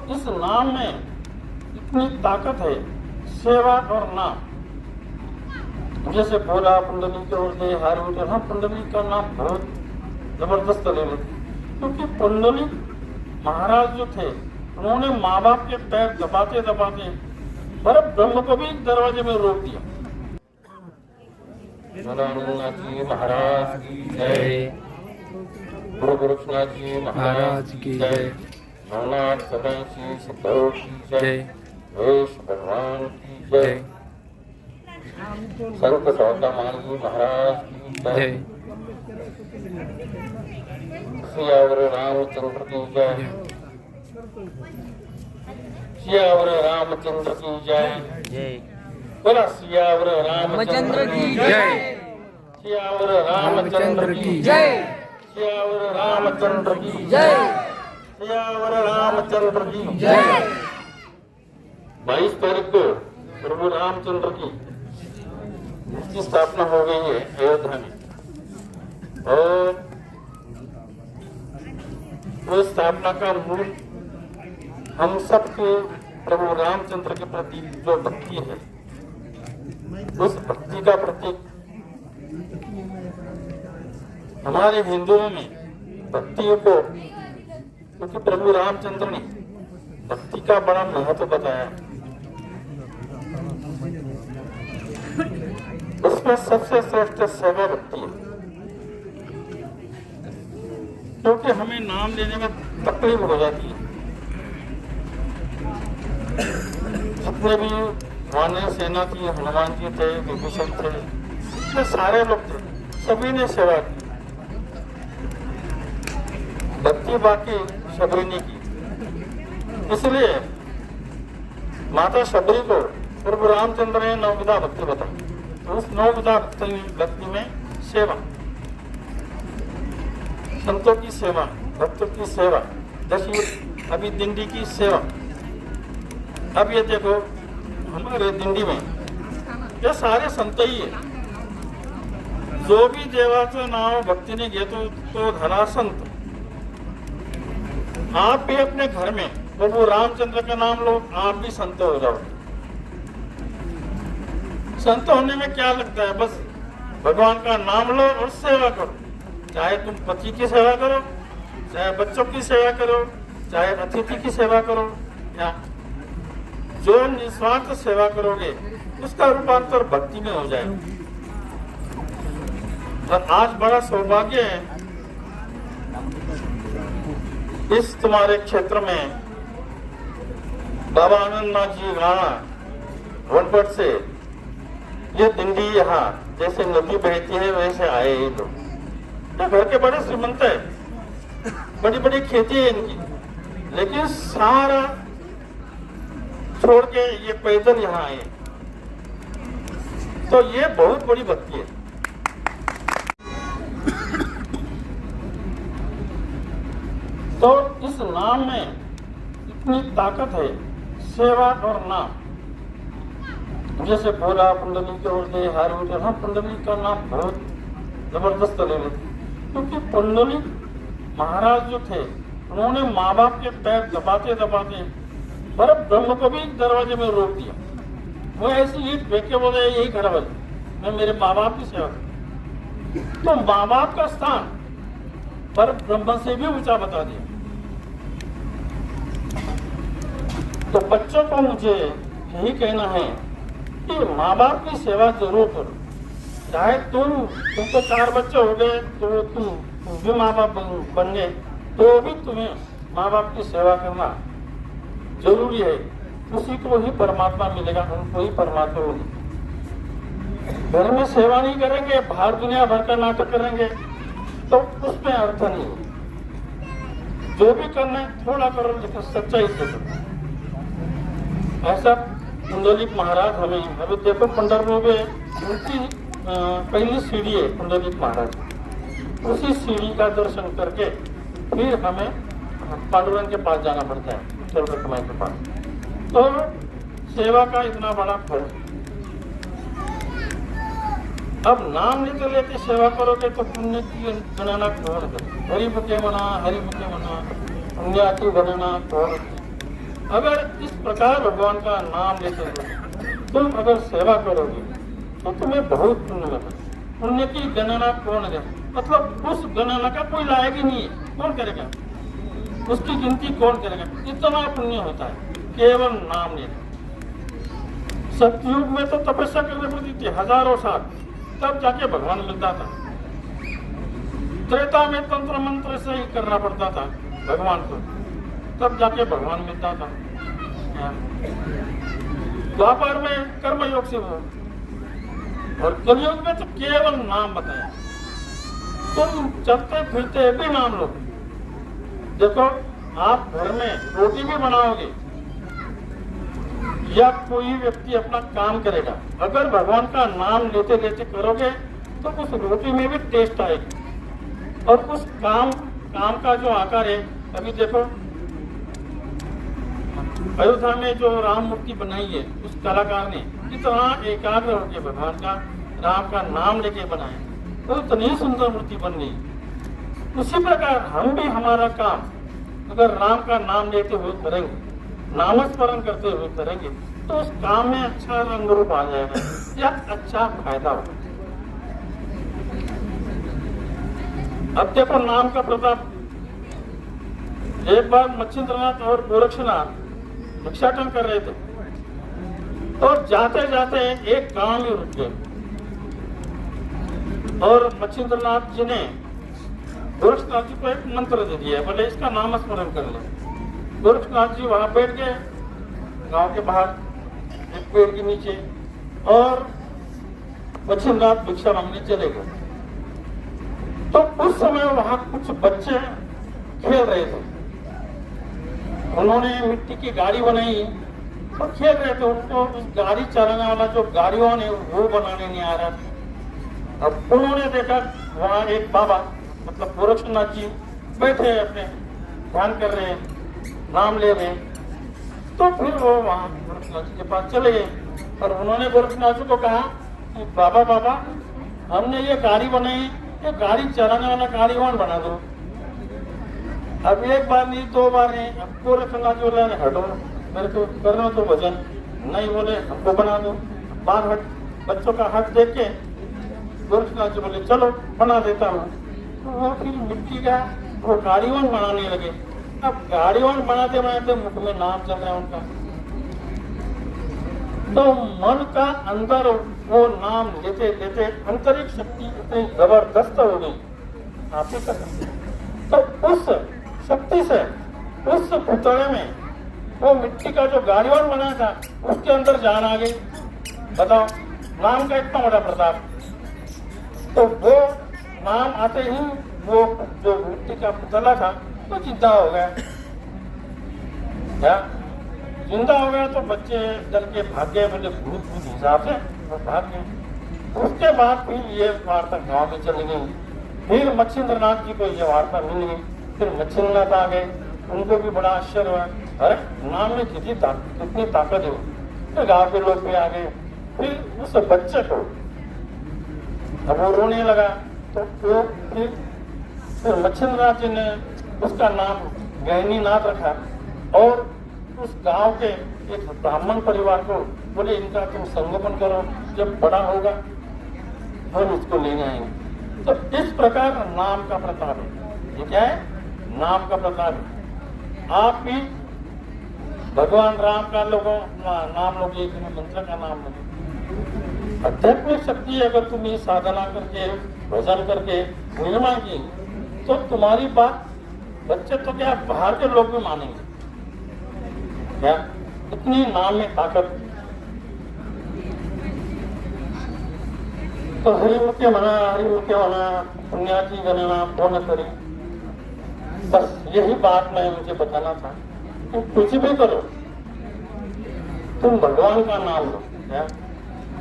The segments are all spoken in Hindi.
इस नाम में इतनी ताकत है, सेवा और नाम। जैसे बोला पुंडलिक और दे हारी उठे, हाँ पुंडलिक का नाम बहुत जबरदस्त ले लेते, क्योंकि पुंडलिक महाराज जो थे उन्होंने माँ बाप के पैर दबाते दबाते पर ब्रह्म को भी दरवाजे में रोक दिया। जी महाराज की जय, गुरु गोरखनाथ जी महाराज की जय, भवनाथ सदाशिव सिद्धौ की जय, वेश भगवान की जय, संत सौदामान जी महाराज की जय, सियावर रामचंद्र की जय, सियावर रामचंद्र की जय, बोला सियावर रामचंद्र की जय, सियावर रामचंद्र की जय, सियावर रामचंद्र की जय, सियावर रामचंद्र की जय। 22 तारीख को प्रभु रामचंद्र की स्थापना हो गई है अयोध्या में, और वो स्थापना का मूल हम सबके प्रभु रामचंद्र के प्रति जो भक्ति है, उस भक्ति का प्रतीक हमारे हिंदुओं में भक्ति को, क्योंकि प्रभु रामचंद्र ने भक्ति का बड़ा महत्व बताया, उसमें सबसे श्रेष्ठ सेवा भक्ति है। क्योंकि हमें नाम लेने में तकलीफ हो जाती है। जितने भी वानर सेना थी, हनुमान जी थे, विभीषण थे, इतने सारे लोग थे, सभी ने सेवा की। भक्ति बाकी शबरी ने की, इसलिए माता शबरी को प्रभु रामचंद्र ने नवविधा भक्ति बताई। तो उस नवविधा भक्ति में सेवा, संतों की सेवा, भक्तों की सेवा, दशयुग अभी दिंडी की सेवा। अब ये देखो हमारे दिंडी में ये सारे संत ही है, जो भी देवाचं नाव भक्तीने घेतो तो धरा संत। आप भी अपने घर में प्रभु रामचंद्र का नाम लो, आप भी संत हो जाओ। संत होने में क्या लगता है, बस भगवान का नाम लो और सेवा करो। चाहे तुम पति की सेवा करो, चाहे बच्चों की सेवा करो, चाहे अतिथि की सेवा करो, या जो निस्वार्थ सेवा करोगे उसका रूपांतर भक्ति में हो जाएगा। और आज बड़ा सौभाग्य है, इस तुम्हारे क्षेत्र में बाबा आनंदनाथ जी राणा वनपट से ये दिंडी यहाँ जैसे नदी बहती है वैसे आए ये लोग। घर के बड़े श्रीमंत है, बड़ी बड़ी खेती है इनकी, लेकिन सारा छोड़ के ये पैदल यहाँ आए, तो ये बहुत बड़ी भक्ति है। तो इस नाम में इतनी ताकत है, सेवा और नाम। जैसे बोला पुंडलिक और दे हारी उठे, हाँ पुंडलिक का नाम बहुत जबरदस्त ले लेते, क्योंकि पुंडलिक महाराज जो थे उन्होंने माँ बाप के पैर दबाते दबाते पर ब्रह्म को भी दरवाजे में रोक दिया। वो ऐसी ईट फेंक के बोले यही खड़ा बजे, मैं मेरे माँ बाप की सेवा करूं। तो माँ बाप का स्थान पर ब्रह्म से भी ऊंचा बता दिया। तो बच्चों को मुझे यही कहना है कि माँ बाप की सेवा जरूर करो। चाहे तुमको 4 बच्चे हो गए तो तुम भी माँ बाप बन गए, तो भी तुम्हें माँ बाप की सेवा करना जरूरी है। उसी को ही परमात्मा मिलेगा, उनको ही परमात्मा होगी। घर में सेवा नहीं करेंगे, बाहर दुनिया भर का नाटक करेंगे, तो उसमें अर्थ नहीं है। जो भी करना है थोड़ा करो, लेकिन सच्चाई से करो। ऐसा पुंडलिक महाराज हमें, अभी देखो पंढरपुर में उनकी पहली सीढ़ी है पुंडलिक महाराज। उसी सीढ़ी का दर्शन करके फिर हमें पांडुरंग के पास जाना पड़ता है, चौरकमाई के पास। तो सेवा का इतना बड़ा फल। अब नाम लेते लेते सेवा करोगे तो पुण्य की गणना कौन करे? हरि मुखे मना, हरि मुखे मना, पुण्याति गणना कौन? अगर इस प्रकार भगवान का नाम लेते हुए तुम अगर सेवा करोगे तो तुम्हें बहुत पुण्य मिलेगा। पुण्य की गणना कौन है, मतलब उस गणना का कोई लायक ही नहीं है, कौन करेगा उसकी गिनती, कौन करेगा। इतना पुण्य होता है केवल नाम लेना। सतयुग में तो तपस्या करनी पड़ती थी हजारों साल, तब जाके भगवान मिलता था। त्रेता में तंत्र मंत्र से ही करना पड़ता था भगवान को, तब जाके भगवान मिलता था। द्वापर में कर्म योग से हो, और कलयुग में तो केवल नाम बताया। तुम चलते फिरते भी नाम लो। देखो, आप घर में रोटी भी बनाओगे या कोई व्यक्ति अपना काम करेगा, अगर भगवान का नाम लेते लेते करोगे तो उस रोटी में भी टेस्ट आएगी। और उस काम का जो आकार है, अभी देखो अयोध्या में जो राम मूर्ति बनाई है, उस कलाकार ने इतना एकाग्र होकर भगवान का राम का नाम लेके बनाया, तो इतनी सुंदर मूर्ति बन गई। उसी प्रकार हम भी हमारा काम अगर राम का नाम लेते हुए करेंगे, नामस्मरण करते हुए करेंगे, तो उस काम में अच्छा रंग रूप आ जाएगा या अच्छा फायदा होगा। अब देखो नाम का प्रताप। एक बार मच्छिंद्रनाथ और गोरक्षनाथ भिक्षाटन कर रहे थे, और जाते जाते एक गांव में रुक गए, और मच्छिंद्रनाथ जी ने गोरक्षनाथ जी को एक मंत्र दे दिया, बोले इसका नाम स्मरण कर ले। गोरक्षनाथ जी वहां बैठ गए गांव के बाहर एक पेड़ के नीचे, और मच्छिंद्रनाथ भिक्षा मांगने चले गए। तो उस समय वहां कुछ बच्चे खेल रहे थे, उन्होंने मिट्टी की गाड़ी बनाई और खेल रहे थे। उनको उस गाड़ी चलाने वाला जो गाड़ियों है वो बनाने नहीं आ रहा था। अब उन्होंने देखा वहां एक बाबा, मतलब गोरक्षनाथ जी बैठे अपने ध्यान कर रहे हैं, नाम ले रहे हैं। तो फिर वो वहां गोरक्षनाथ जी के पास चले गए, और उन्होंने गोरक्षनाथ जी को कहा कि बाबा बाबा, हमने ये गाड़ी बनाई, ये गाड़ी चलाने वाला गाड़ीवान बना दो। अब एक बार नहीं, दो बार नहीं, अब गोरक्षनाथ जी बोले हटो, मेरे को करना तो भजन नहीं, बोले हमको बना दो। बार हट, बच्चों का हट देख के गोरक्षनाथ जी बोले चलो बना देता हूँ। तो वो फिर मिट्टी का वो गाड़ीवान बनाने लगे। अब गाड़ीवान बनाते बनाते मुख में नाम चल रहा है उनका, तो मन का अंदर वो नाम लेते लेते आंतरिक शक्ति इतनी जबरदस्त हो गई, आप ही कर सकते। तो उस शक्ति से उस पुतले में वो मिट्टी का जो गाड़ीवान बना था उसके अंदर जान आ गई। बताओ, नाम का इतना बड़ा प्रताप। तो वो नाम आते ही वो जो मिट्टी का पुतला था वो जिंदा हो गया। क्या जिंदा हो गया? तो बच्चे डर के भाग गए, बोले भूत भूत हिसाब से वो भाग गए। उसके बाद फिर ये वार्ता गांव में चली गई। फिर मच्छिंद्रनाथ जी को ये वार्ता मिल गई। फिर मच्छिंद्रनाथ आ गए, उनको भी बड़ा आश्चर्य हुआ, अरे नाम में कितनी ताकत है। तो गांव के लोग भी आ गए। फिर उस बच्चे को अब वो रोने लगा, तो वो फिर मच्छिंद्रनाथ जी ने उसका नाम गहनीनाथ रखा, और उस गांव के एक ब्राह्मण परिवार को बोले इनका तुम संगोपन करो, जब बड़ा होगा हम इसको लेने आएंगे। तो इस प्रकार नाम का प्रताप है। ये क्या है? नाम का प्रताप है। आप भी भगवान राम का लोगों नाम लोगे, मंत्र का नाम लोगे। आध्यात्मिक शक्ति अगर तुम ये साधना करके भजन करके निर्माण की, तो तुम्हारी बात बच्चे तो क्या बाहर के लोग भी मानेंगे। क्या इतनी नाम में ताकत। तो हरिमुख्य मना पुण्याची गणना कौन करी। बस यही बात मैं मुझे बताना था। तुम कुछ भी करो, तुम भगवान का नाम लो। क्या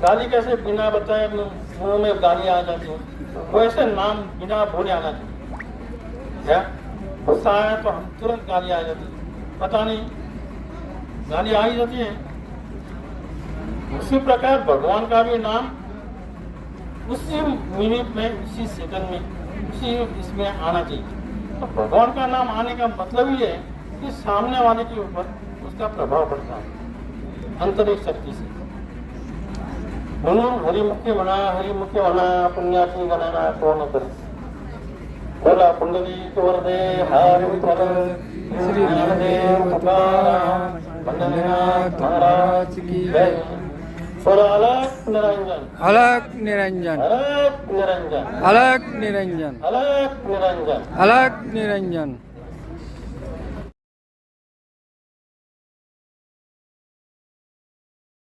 गाली कैसे बिना बताए मुंह में गाली आ जाती है, वैसे नाम बिना बोले आना चाहिए। क्या गुस्सा आया तो हम तुरंत गाली आ जाती है, पता नहीं गाली आ ही जाती है। उसी प्रकार भगवान का भी नाम उसी मिनट में, उसी सेकंड में, उसी इसमें आना चाहिए। तो भगवान का नाम आने का मतलब ही है कि सामने वाले के ऊपर इसका प्रभाव पड़ता है आंतरिक शक्ति से। म्हणून हरिमुखे म्हणा पुण्याची गणना कोण करे। बोला पुंडलिक वरदे हर विठ्ठल श्री ज्ञानदेव तुकाराम पंढरीनाथ महाराज की जय। बोला अलग निरंजन अलग निरंजन अलग निरंजन अलग निरंजन अलग निरंजन अलग निरंजन